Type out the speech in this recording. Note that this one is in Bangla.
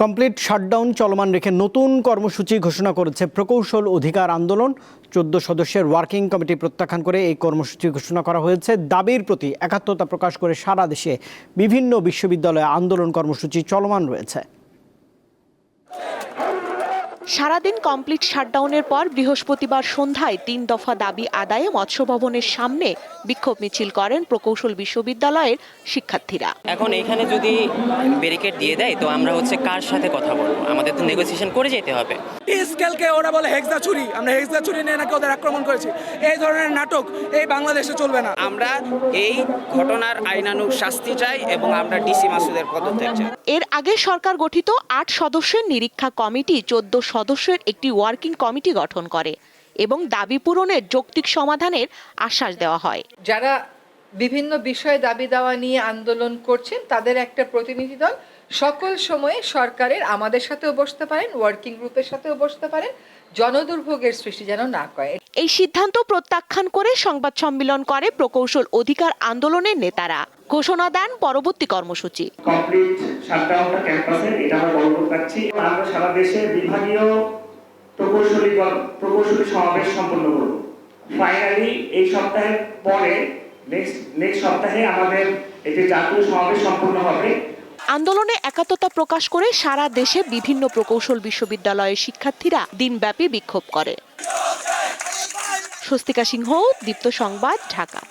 কমপ্লিট শাটডাউন চলমান রেখে নতুন কর্মসূচি ঘোষণা করেছে প্রকৌশল অধিকার আন্দোলন। 14 সদস্যের ওয়ার্কিং কমিটি প্রত্যাখ্যান করে এই কর্মসূচি ঘোষণা করা হয়েছে। দাবির প্রতি একাত্মতা প্রকাশ করে সারা দেশে বিভিন্ন বিশ্ববিদ্যালয়ে আন্দোলন কর্মসূচি চলমান রয়েছে। সারাদিন কমপ্লিট শাটডাউনের পর বৃহস্পতিবার সন্ধ্যায় 3 দফা দাবি আদায়ে মৎস্য ভবনের সামনে বিক্ষোভ মিছিল করেন প্রকৌশল বিশ্ববিদ্যালয়ের শিক্ষার্থীরা। এখন এখানে যদি ব্যারিকেড দিয়ে দেয় তো আমরা কার সাথে কথা বলবো? আমাদের তো নেগোসিয়েশন করে যেতে হবে। স্কেলকে ওরা বলে হেক্সা চুরি, আমরা হেক্সা চুরি নিয়ে নাকি ওদের আক্রমণ করেছি। এই ধরনের নাটক এই বাংলাদেশে চলবে না। আমরা এই ঘটনার আইনানুগ শাস্তি চাই এবং আমরা ডিসি মাসুদের পদত্যাগ চাই। এর আগে সরকার গঠিত 8 সদস্যের নিরীক্ষা কমিটি 14 সদস্যের একটি ওয়ার্কিং কমিটি গঠন করে এবং দাবি পূরণের যৌক্তিক সমাধানের আশ্বাস দেওয়া হয়। যারা বিভিন্ন বিষয়ে দাবি দেওয়া নিয়ে আন্দোলন করছেন তাদের একটা প্রতিনিধি দল সকল সময়ে সরকারের আমাদের সাথেও বসতে পারেন, ওয়ার্কিং গ্রুপের সাথেও বসতে পারেন, জনদুর্ভোগের সৃষ্টি যেন না করে। এই সিদ্ধান্ত প্রত্যাখ্যান করে সংবাদ সম্মেলন করে প্রকৌশল অধিকার আন্দোলনের নেতারা। ঘোষণা দেন পরবর্তী কর্মসূচি। কমপ্লিট শাটডাউনটা ক্যাম্পাসে, এটা আমরা বড় করছি। আমরা সারা দেশে বিভাগীয় প্রকৌশলী সমাবেশ সম্পন্ন করব। ফাইনালি এই সপ্তাহের পরে নেক্সট সপ্তাহে আমাদের এই যে জাতীয় সমাবেশ সম্পন্ন হবে। আন্দোলনে একাত্মতা প্রকাশ করে সারা দেশে বিভিন্ন প্রকৌশল বিশ্ববিদ্যালয়ের শিক্ষার্থীরা দিনব্যাপী বিক্ষোভ করে। স্বস্তিকা সিংহ, দীপ্ত সংবাদ, ঢাকা।